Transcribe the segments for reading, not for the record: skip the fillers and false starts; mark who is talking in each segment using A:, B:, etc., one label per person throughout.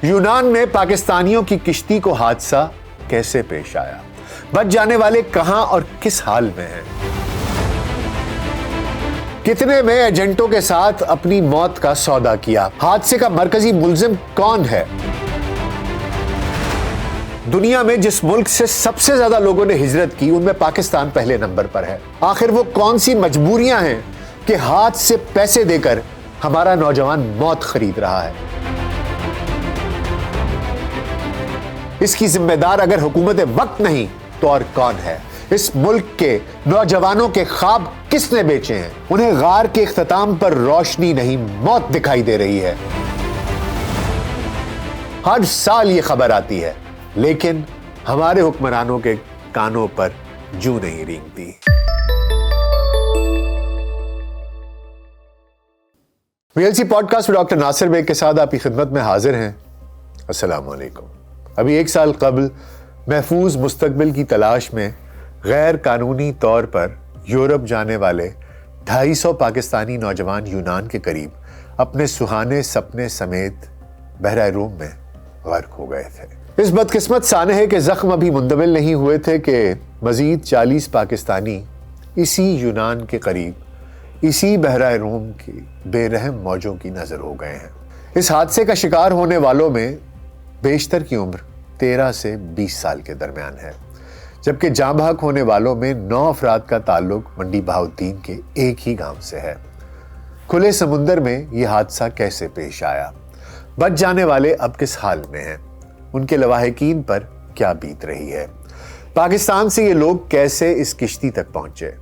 A: यूनान में पाकिस्तानियों की किश्ती को हादसा कैसे पेश आया? बच जाने वाले कहां और किस हाल में हैं? कितने में एजेंटों के साथ अपनी मौत का सौदा किया? हादसे का मरकजी मुल्जिम कौन है? दुनिया में जिस मुल्क से सबसे ज्यादा लोगों ने हिजरत की, उनमें पाकिस्तान पहले नंबर पर है। आखिर वो कौन सी मजबूरियां हैं कि हाथ से पैसे देकर हमारा नौजवान मौत खरीद रहा है? इसकी जिम्मेदार अगर हुकूमत वक्त नहीं तो और कौन है? इस मुल्क के नौजवानों के ख्वाब किसने बेचे हैं? उन्हें गार के इख्तिताम पर रोशनी नहीं, मौत दिखाई दे रही है। हर साल ये खबर आती है, लेकिन हमारे हुक्मरानों के कानों पर जूं नहीं रेंगती। वीएलसी पॉडकास्ट में डॉक्टर नासिर बेग के साथ आपकी खिदमत में हाजिर हैं। अस्सलाम वालेकुम। अभी 1 साल कबल महफूज मुस्तकबिल की तलाश में गैर कानूनी तौर पर यूरोप जाने वाले 250 पाकिस्तानी नौजवान यूनान के करीब अपने सुहाने सपने समेत बहरा रूम में गर्क हो गए थे। इस बदकिस्मत सानहे के जख्म अभी मुंदमिल नहीं हुए थे कि मजीद 40 पाकिस्तानी इसी यूनान के करीब, इसी बहरा रूम की बेरहम मौजों की नजर हो गए हैं। इस हादसे का शिकार होने वालों में बेशतर की उम्र 13 से 20 साल के दरमियान है, जबकि जाँ बहक होने वालों में 9 अफराद का ताल्लुक मंडी बहाउद्दीन के एक ही गांव से है। खुले समुंदर में यह हादसा कैसे पेश आया? बच जाने वाले अब किस हाल में हैं? उनके लवाहिकीन पर क्या बीत रही है? पाकिस्तान से ये लोग कैसे इस किश्ती तक पहुंचे?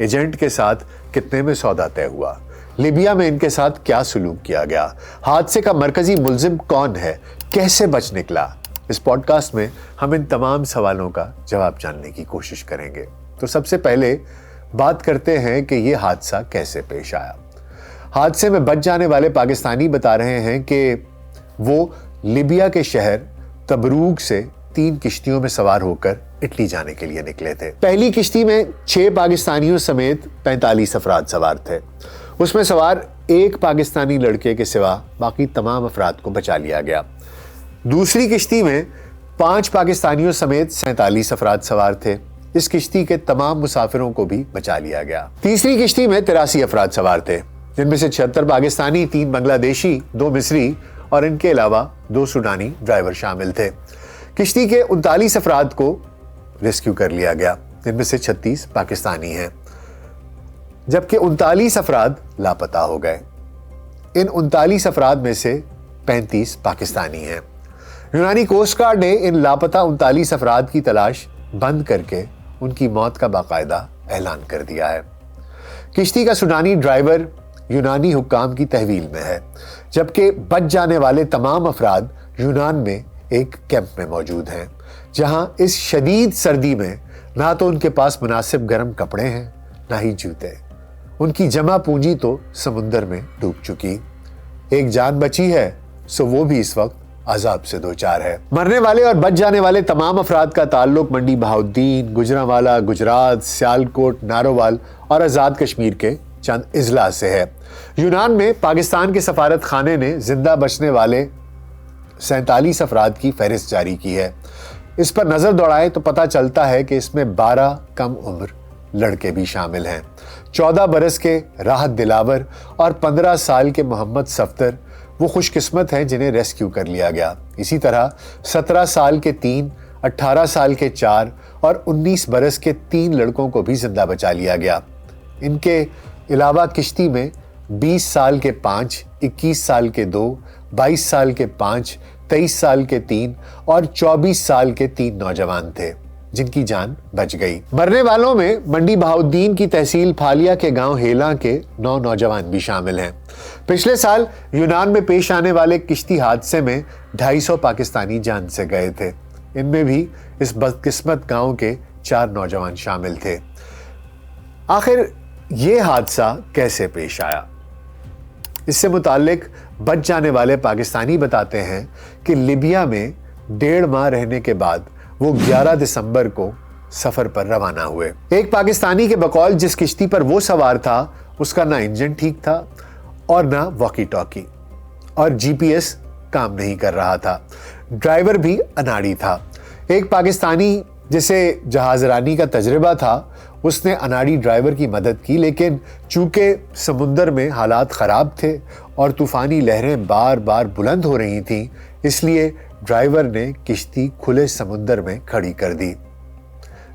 A: एजेंट के साथ कितने में सौदा तय हुआ? लीबिया में इनके साथ क्या सलूक किया गया? हादसे का मरकजी मुल्जिम कौन है? कैसे बच निकला? इस पॉडकास्ट में हम इन तमाम सवालों का जवाब जानने की कोशिश करेंगे। तो सबसे पहले बात करते हैं कि यह हादसा कैसे पेश आया। हादसे में बच जाने वाले पाकिस्तानी बता रहे हैं कि वो लीबिया के शहर तबरूक से 3 किश्तियों में सवार होकर इटली जाने के लिए निकले थे। पहली किश्ती में 6 पाकिस्तानियों समेत 45 अफराद सवार थे। उसमें सवार एक पाकिस्तानी लड़के के सिवा बाकी तमाम अफराद को बचा लिया गया। दूसरी किश्ती में 5 पाकिस्तानियों समेत 47 अफराद सवार थे। इस किश्ती के तमाम मुसाफिरों को भी बचा लिया गया। तीसरी किश्ती में 83 अफराद सवार थे, जिनमें से 76 पाकिस्तानी, 3 बांग्लादेशी, 2 मिस्री और इनके अलावा 2 सूडानी ड्राइवर शामिल थे। किश्ती के 39 अफराद को रेस्क्यू कर लिया गया, जिनमें से 36 पाकिस्तानी हैं, जबकि 39 अफराद लापता हो गए। इन 39 अफराद में से 35 पाकिस्तानी हैं। यूनानी कोस्ट गार्ड ने इन लापता 39 अफराद की तलाश बंद करके उनकी मौत का बाकायदा ऐलान कर दिया है। किश्ती का सूडानी ड्राइवर यूनानी हुक्काम की तहवील में है, जबकि बच जाने वाले तमाम अफराद यूनान में एक कैंप में मौजूद हैं, जहां इस शदीद सर्दी में ना तो उनके पास मुनासिब गर्म कपड़े हैं, ना ही जूते। उनकी जमा पूंजी तो समुंदर में डूब चुकी। एक जान बची है, सो वो भी इस वक्त अजाब से दो चार है। मरने वाले और बच जाने वाले तमाम अफराद का ताल्लुक मंडी बहाउद्दीन, गुजरांवाला, गुजरात, सियालकोट, नारोवाल और आजाद कश्मीर के चंद इजला से है। यूनान में पाकिस्तान के सफारत खाने ने जिंदा बचने वाले 47 अफराद की फहरिस्त जारी की है। इस पर नजर दौड़ाएं तो पता चलता है कि इसमें 12 कम उम्र लड़के भी शामिल हैं। 14 बरस के राहत दिलावर और 15 साल के मोहम्मद सफ्तर वो खुशकिस्मत हैं जिन्हें रेस्क्यू कर लिया गया। इसी तरह 17 साल के 3, 18 साल के 4 और 19 बरस के 3 लड़कों को भी जिंदा बचा लिया गया। इनके अलावा किश्ती में 20 साल के 5, 21 साल के 2, 22 साल के 5, 23 साल के 3 और 24 साल के 3 नौजवान थे, जिनकी जान बच गई। मरने वालों में मंडी बहाउद्दीन की तहसील फालिया के गांव हेला के 9 नौजवान भी शामिल हैं। पिछले साल यूनान में पेश आने वाले किश्ती हादसे में 250 पाकिस्तानी जान से गए थे। इनमें भी इस बदकिस्मत गांव के 4 नौजवान शामिल थे। आखिर ये हादसा कैसे पेश आया? इससे मुताल्लिक बच जाने वाले पाकिस्तानी बताते हैं कि लीबिया में 1.5 माह रहने के बाद वो 11 दिसंबर को सफर पर रवाना हुए। एक पाकिस्तानी के बकौल जिस किश्ती पर वो सवार था उसका ना इंजन ठीक था और ना वॉकी टॉकी और जीपीएस काम नहीं कर रहा था। ड्राइवर भी अनाड़ी था। एक पाकिस्तानी जिसे जहाज़रानी का तजर्बा था, उसने अनाड़ी ड्राइवर की मदद की, लेकिन चूंकि समुंदर में हालात ख़राब थे और तूफ़ानी लहरें बार बार बुलंद हो रही थीं, इसलिए ड्राइवर ने किश्ती खुले समुंदर में खड़ी कर दी।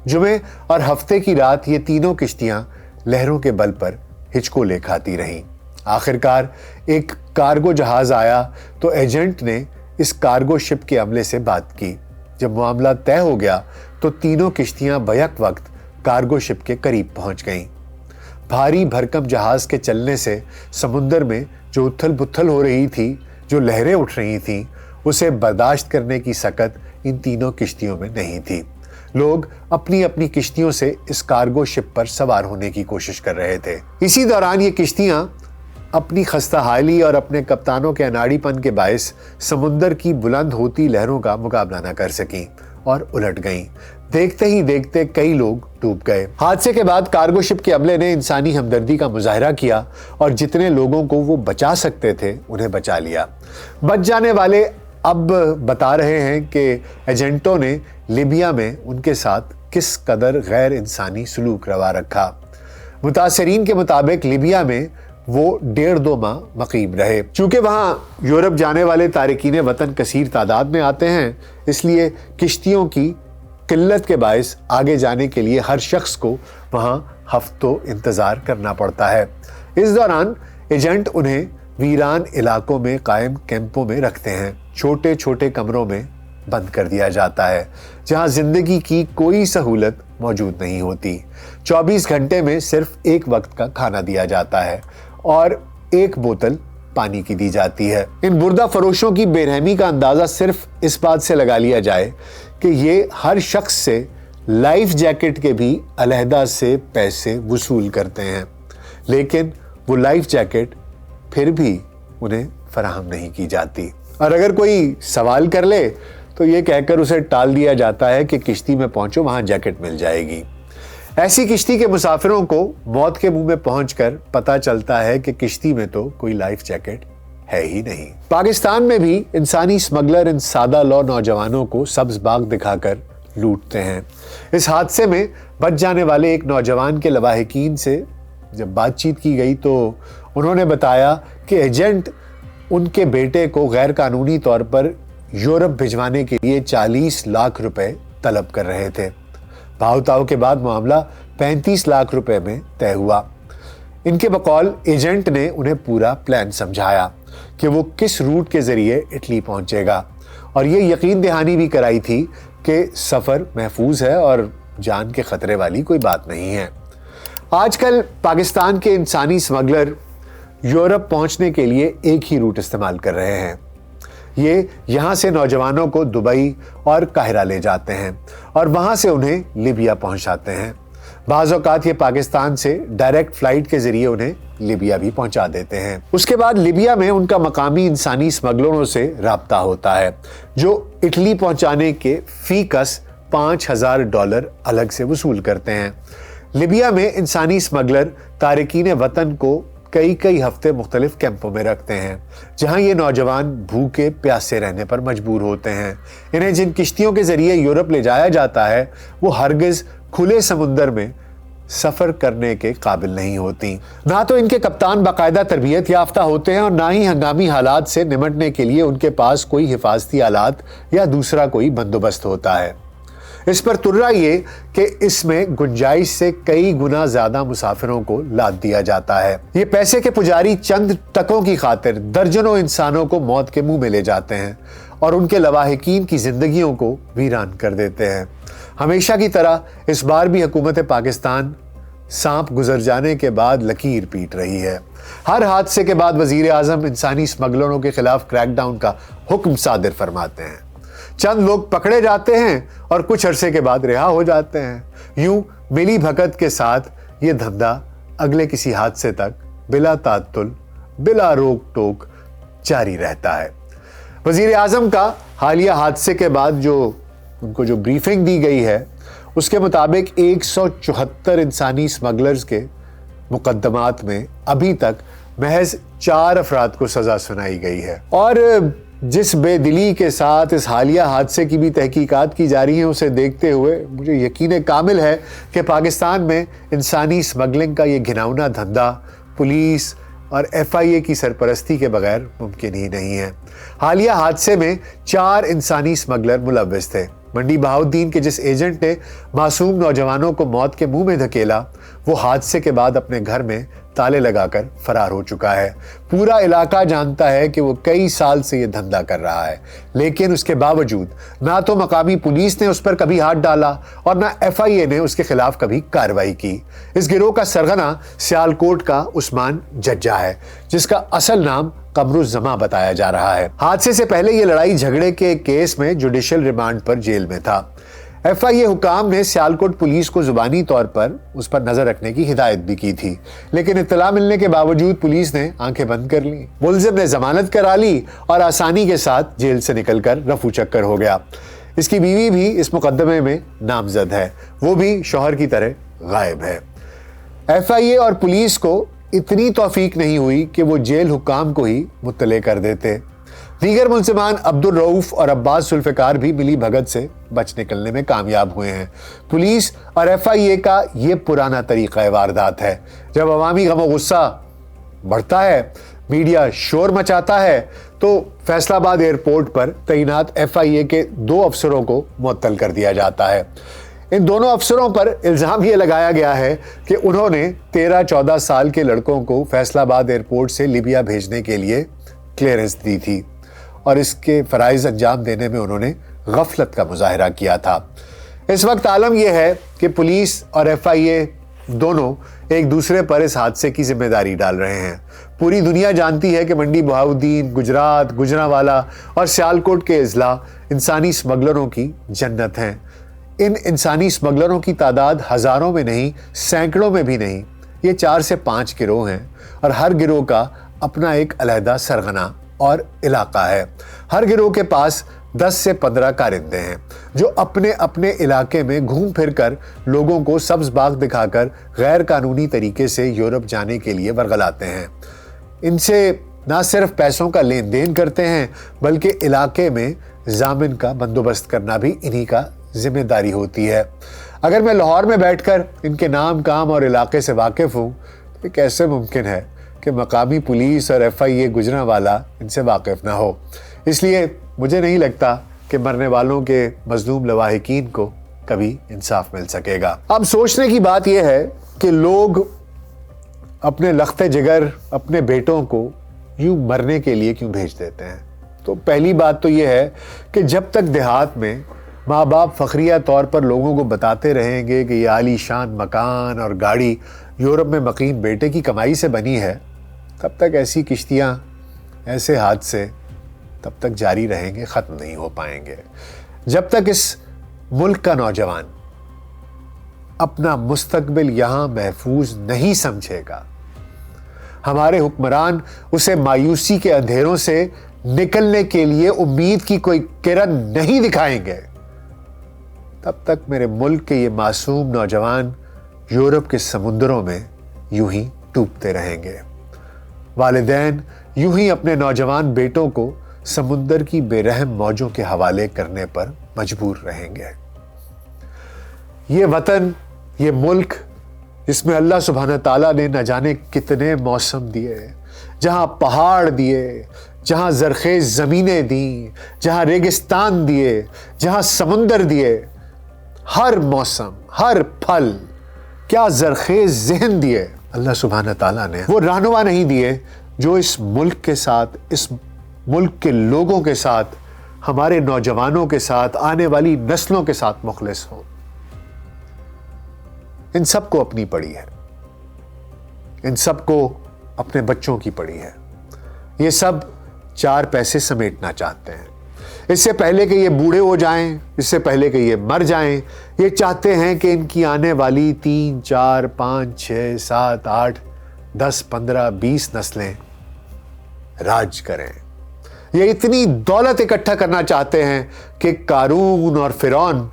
A: जुमे और हफ्ते की रात ये तीनों किश्तियां लहरों के बल पर हिचकोले खाती रहीं। आखिरकार एक कार्गो जहाज आया तो एजेंट ने इस कार्गो शिप के अमले से बात की। जब मामला तय हो गया तो तीनों किश्तियां बैक वक्त कार्गो शिप के करीब पहुंच गईं। भारी भरकम जहाज के चलने से समुंदर में जो उथल पुथल हो रही थी, जो लहरें उठ रही थीं, उसे बर्दाश्त करने की सकत इन तीनों किश्तियों में नहीं थी। लोग अपनी अपनी किश्तियों से इस कार्गो शिप पर सवार होने की कोशिश कर रहे थे। इसी दौरान ये किश्तियां अपनी खस्ताहाली और अपने कप्तानों के अनाड़ीपन के बायस समुंदर की बुलंद होती लहरों का मुकाबला न कर सकीं और उलट गईं। देखते ही देखते कई लोग डूब गए। हादसे के बाद कार्गो शिप के अमले ने इंसानी हमदर्दी का मुजाहिरा किया और जितने लोगों को वो बचा सकते थे उन्हें बचा लिया। बच जाने वाले अब बता रहे हैं कि एजेंटों ने लीबिया में उनके साथ किस कदर गैर इंसानी सलूक रवा रखा। मुतासरीन के मुताबिक लीबिया में वो 1.5-2 माह मकीम रहे। चूंकि वहाँ यूरोप जाने वाले तारिकीन वतन कसीर तादाद में आते हैं, इसलिए किश्तियों की किल्लत के बायस आगे जाने के लिए हर शख्स को वहाँ हफ्तों इंतज़ार करना पड़ता है। इस दौरान एजेंट उन्हें वीरान इलाकों में कायम कैंपों में रखते हैं। छोटे छोटे कमरों में बंद कर दिया जाता है जहां जिंदगी की कोई सहूलत मौजूद नहीं होती। 24 घंटे में सिर्फ एक वक्त का खाना दिया जाता है और एक बोतल पानी की दी जाती है। इन बुर्दा फरोशों की बेरहमी का अंदाजा सिर्फ इस बात से लगा लिया जाए कि ये हर शख्स से लाइफ जैकेट के भी अलहदा से पैसे वसूल करते हैं, लेकिन वो लाइफ जैकेट फिर भी उन्हें फराहम नहीं की जाती। और अगर कोई सवाल कर ले तो ये कहकर उसे टाल दिया जाता है कि किश्ती में पहुंचो, वहां जैकेट मिल जाएगी। ऐसी किश्ती के मुसाफिरों को मौत के मुंह में पहुंचकर पता चलता है कि किश्ती में तो कोई लाइफ जैकेट है ही नहीं। पाकिस्तान में भी इंसानी स्मगलर इन सादा लौ नौजवानों को सब्ज बाग दिखाकर लूटते हैं। इस हादसे में बच जाने वाले एक नौजवान के लवाहिकीन से जब बातचीत की गई तो उन्होंने बताया कि एजेंट उनके बेटे को गैर कानूनी तौर पर यूरोप भिजवाने के लिए 40 लाख रुपए तलब कर रहे थे। भाव-ताव के बाद मामला 35 लाख रुपए में तय हुआ। इनके बकौल एजेंट ने उन्हें पूरा प्लान समझाया कि वो किस रूट के जरिए इटली पहुंचेगा और ये यकीन दहानी भी कराई थी कि सफर महफूज है और जान के खतरे वाली कोई बात नहीं है। आजकल पाकिस्तान के इंसानी स्मगलर यूरोप पहुंचने के लिए एक ही रूट इस्तेमाल कर रहे हैं। ये यहाँ से नौजवानों को दुबई और काहिरा ले जाते हैं और वहाँ से उन्हें लीबिया पहुँचाते हैं। बाज़ औक़ात ये पाकिस्तान से डायरेक्ट फ़्लाइट के ज़रिए उन्हें लीबिया भी पहुँचा देते हैं। उसके बाद लीबिया में उनका मकामी इंसानी स्मगलरों से राब्ता होता है जो इटली पहुँचाने के फ़ी कस $5,000 अलग से वसूल करते हैं। लीबिया में इंसानी स्मगलर तारिकीन वतन को कई हफ्ते मुख्तलिफ कैंपों में रखते हैं जहां ये नौजवान भूखे प्यासे रहने पर मजबूर होते हैं। इन्हें जिन किश्तियों के जरिए यूरोप ले जाया जाता है वो हरगिज खुले समुंदर में सफर करने के काबिल नहीं होती। ना तो इनके कप्तान बाकायदा तरबियत याफ्ता होते हैं और ना ही हंगामी हालात से निमटने के लिए उनके पास कोई हिफाजती आलात या दूसरा कोई बंदोबस्त होता है। इस पर तुर्रा ये कि इसमें गुंजाइश से कई गुना ज्यादा मुसाफिरों को लाद दिया जाता है। ये पैसे के पुजारी चंद टकों की खातिर दर्जनों इंसानों को मौत के मुंह में ले जाते हैं और उनके लवाहिकीन की जिंदगियों को वीरान कर देते हैं। हमेशा की तरह इस बार भी हुकूमत पाकिस्तान सांप गुजर जाने के बाद लकीर पीट रही है। हर हादसे के बाद वजीर आजम इंसानी स्मगलरों के खिलाफ क्रैकडाउन का हुक्म सादिर फरमाते हैं। चंद लोग पकड़े जाते हैं और कुछ अरसे के बाद रिहा हो जाते हैं। यूं मिली भगत के साथ ये धंधा अगले किसी हादसे तक बिला तात्तुल बिला रोक टोक जारी रहता है। वजीर आजम का हालिया हादसे के बाद उनको जो ब्रीफिंग दी गई है उसके मुताबिक 174 इंसानी स्मगलर्स के मुकदमात में अभी तक महज 4 अफराद को सजा सुनाई गई है और جس بے دلی کے ساتھ اس حالیہ حادثے کی بھی تحقیقات کی جا رہی ہیں اسے دیکھتے ہوئے مجھے یقین کامل ہے کہ پاکستان میں انسانی سمگلنگ کا یہ گھناؤنا دھندا پولیس اور FIA کی سرپرستی کے بغیر ممکن ہی نہیں ہے۔ حالیہ حادثے میں 4 انسانی سمگلر ملوث تھے۔ منڈی بہاؤالدین کے جس ایجنٹ نے معصوم نوجوانوں کو موت کے منہ میں دھکیلا وہ حادثے کے بعد اپنے گھر میں تالے لگا کر فرار ہو چکا ہے۔ پورا علاقہ جانتا ہے کہ وہ کئی سال سے یہ دھندا کر رہا ہے، لیکن اس کے باوجود نہ تو مقامی پولیس نے اس پر کبھی ہاتھ ڈالا اور نہ FIA نے اس کے خلاف کبھی کارروائی کی۔ اس گروہ کا سرغنہ سیالکوٹ کا عثمان ججا ہے، جس کا اصل نام قمر الزماں بتایا جا رہا ہے۔ حادثے سے پہلے یہ لڑائی جھگڑے کے کیس میں جوڈیشل ریمانڈ پر جیل میں تھا۔ FIA حکام نے سیالکوٹ پولیس کو زبانی طور پر اس پر نظر رکھنے کی ہدایت بھی کی تھی، لیکن اطلاع ملنے کے باوجود پولیس نے آنکھیں بند کر لی۔ ملزم نے ضمانت کرا لی اور آسانی کے ساتھ جیل سے نکل کر رفو چکر ہو گیا۔ اس کی بیوی بھی اس مقدمے میں نامزد ہے، وہ بھی شوہر کی طرح غائب ہے۔ FIA اور پولیس کو اتنی توفیق نہیں ہوئی کہ وہ جیل حکام کو ہی مطلع کر دیتے۔ دیگر ملزمان عبدالرؤف اور عباس ذوالفقار بھی ملی بھگت سے بچ نکلنے میں کامیاب ہوئے ہیں۔ پولیس اور FIA کا یہ پرانا طریقہ واردات ہے۔ جب عوامی غم و غصہ بڑھتا ہے، میڈیا شور مچاتا ہے، تو فیصل آباد ایئرپورٹ پر تعینات FIA کے 2 افسروں کو معطل کر دیا جاتا ہے۔ ان دونوں افسروں پر الزام یہ لگایا گیا ہے کہ انہوں نے 13-14 سال کے لڑکوں کو فیصل آباد ایئرپورٹ سے لیبیا بھیجنے کے لیے کلیئرنس دی تھی اور اس کے فرائض انجام دینے میں انہوں نے غفلت کا مظاہرہ کیا تھا۔ اس وقت عالم یہ ہے کہ پولیس اور FIA دونوں ایک دوسرے پر اس حادثے کی ذمہ داری ڈال رہے ہیں۔ پوری دنیا جانتی ہے کہ منڈی بہاؤالدین، گجرات، گجرانوالہ اور سیالکوٹ کے اضلاع انسانی سمگلروں کی جنت ہیں۔ ان انسانی سمگلروں کی تعداد ہزاروں میں نہیں، سینکڑوں میں بھی نہیں۔ یہ 4 سے 5 گروہ ہیں اور ہر گروہ کا اپنا ایک علیحدہ سرغنہ اور علاقہ ہے۔ ہر گروہ کے پاس 10 سے 15 کارندے ہیں جو اپنے اپنے علاقے میں گھوم پھر کر لوگوں کو سبز باغ دکھا کر غیر قانونی طریقے سے یورپ جانے کے لیے ورغلاتے ہیں۔ ان سے نہ صرف پیسوں کا لین دین کرتے ہیں بلکہ علاقے میں ضامن کا بندوبست کرنا بھی انہی کا ذمہ داری ہوتی ہے۔ اگر میں لاہور میں بیٹھ کر ان کے نام، کام اور علاقے سے واقف ہوں تو یہ کیسے ممکن ہے کہ مقامی پولیس اور FIA گجرانوالہ ان سے واقف نہ ہو؟ اس لیے مجھے نہیں لگتا کہ مرنے والوں کے مظلوم لواحقین کو کبھی انصاف مل سکے گا۔ اب سوچنے کی بات یہ ہے کہ لوگ اپنے لخت جگر، اپنے بیٹوں کو یوں مرنے کے لیے کیوں بھیج دیتے ہیں؟ تو پہلی بات تو یہ ہے کہ جب تک دیہات میں ماں باپ فخریہ طور پر لوگوں کو بتاتے رہیں گے کہ یہ عالی شان مکان اور گاڑی یورپ میں مقیم بیٹے کی کمائی سے بنی ہے، تب تک ایسی کشتیاں، ایسے حادثے تب تک جاری رہیں گے، ختم نہیں ہو پائیں گے۔ جب تک اس ملک کا نوجوان اپنا مستقبل یہاں محفوظ نہیں سمجھے گا، ہمارے حکمران اسے مایوسی کے اندھیروں سے نکلنے کے لیے امید کی کوئی کرن نہیں دکھائیں گے، تب تک میرے ملک کے یہ معصوم نوجوان یورپ کے سمندروں میں یوں ہی ڈوبتے رہیں گے۔ والدین یوں ہی اپنے نوجوان بیٹوں کو سمندر کی بے رحم موجوں کے حوالے کرنے پر مجبور رہیں گے۔ یہ وطن، یہ ملک جس میں اللہ سبحانہ تعالیٰ نے نہ جانے کتنے موسم دیے، جہاں پہاڑ دیے، جہاں زرخیز زمینیں دیں، جہاں ریگستان دیے، جہاں سمندر دیے، ہر موسم، ہر پھل، کیا زرخیز ذہن دیے اللہ سبحانہ تعالیٰ نے۔ وہ رہنما نہیں دیے جو اس ملک کے ساتھ، اس ملک کے لوگوں کے ساتھ، ہمارے نوجوانوں کے ساتھ، آنے والی نسلوں کے ساتھ مخلص ہوں۔ ان سب کو اپنی پڑی ہے، ان سب کو اپنے بچوں کی پڑی ہے۔ یہ سب 4 پیسے سمیٹنا چاہتے ہیں۔ اس سے پہلے کہ یہ بوڑھے ہو جائیں، اس سے پہلے کہ یہ مر جائیں، یہ چاہتے ہیں کہ ان کی آنے والی 3، 4، 5، 6، 7، 8، 10، 15، 20 نسلیں راج کریں۔ یہ اتنی دولت اکٹھا کرنا چاہتے ہیں کہ قارون اور فرعون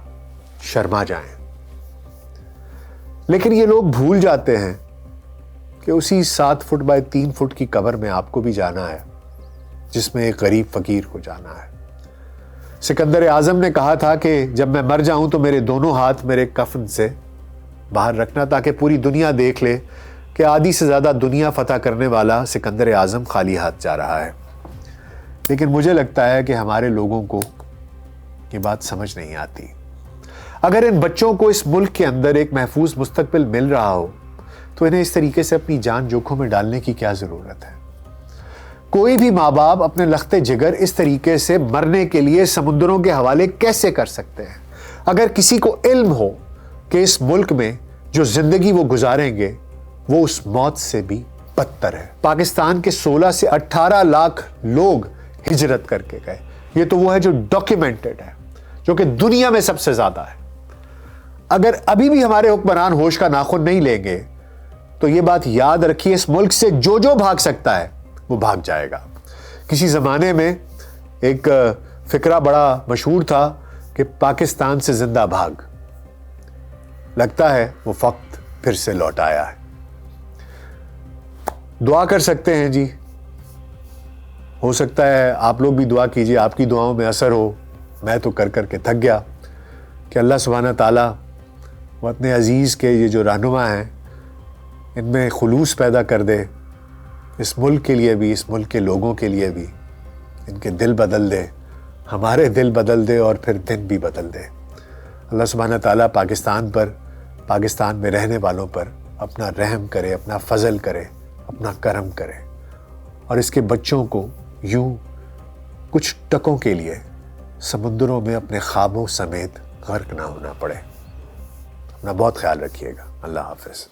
A: شرما جائیں۔ لیکن یہ لوگ بھول جاتے ہیں کہ اسی 7 فٹ بائی 3 فٹ کی قبر میں آپ کو بھی جانا ہے، جس میں ایک غریب فقیر کو جانا ہے۔ سکندر اعظم نے کہا تھا کہ جب میں مر جاؤں تو میرے دونوں ہاتھ میرے کفن سے باہر رکھنا، تاکہ پوری دنیا دیکھ لے کہ آدھی سے زیادہ دنیا فتح کرنے والا سکندر اعظم خالی ہاتھ جا رہا ہے۔ لیکن مجھے لگتا ہے کہ ہمارے لوگوں کو یہ بات سمجھ نہیں آتی۔ اگر ان بچوں کو اس ملک کے اندر ایک محفوظ مستقبل مل رہا ہو تو انہیں اس طریقے سے اپنی جان جوکھوں میں ڈالنے کی کیا ضرورت ہے؟ کوئی بھی ماں باپ اپنے لختے جگر اس طریقے سے مرنے کے لیے سمندروں کے حوالے کیسے کر سکتے ہیں؟ اگر کسی کو علم ہو کہ اس ملک میں جو زندگی وہ گزاریں گے وہ اس موت سے بھی بدتر ہے۔ پاکستان کے 16 سے 18 لاکھ لوگ ہجرت کر کے گئے، یہ تو وہ ہے جو ڈاکیومنٹڈ ہے، جو کہ دنیا میں سب سے زیادہ ہے۔ اگر ابھی بھی ہمارے حکمران ہوش کا ناخن نہیں لیں گے تو یہ بات یاد رکھیے، اس ملک سے جو بھاگ سکتا ہے وہ بھاگ جائے گا۔ کسی زمانے میں ایک فقرہ بڑا مشہور تھا کہ پاکستان سے زندہ بھاگ، لگتا ہے وہ وقت پھر سے لوٹ آیا ہے۔ دعا کر سکتے ہیں جی، ہو سکتا ہے آپ لوگ بھی دعا کیجئے، آپ کی دعاؤں میں اثر ہو۔ میں تو کر کے تھک گیا کہ اللہ سبحانہ تعالیٰ وطن عزیز کے یہ جو رہنما ہیں ان میں خلوص پیدا کر دے، اس ملک کے لیے بھی، اس ملک کے لوگوں کے لیے بھی، ان کے دل بدل دے، ہمارے دل بدل دے اور پھر دن بھی بدل دے۔ اللہ سبحانہ تعالیٰ پاکستان پر، پاکستان میں رہنے والوں پر اپنا رحم کرے، اپنا فضل کرے، اپنا کرم کرے، اور اس کے بچوں کو یوں کچھ ٹکوں کے لیے سمندروں میں اپنے خوابوں سمیت غرق نہ ہونا پڑے۔ اپنا بہت خیال رکھیے گا۔ اللہ حافظ۔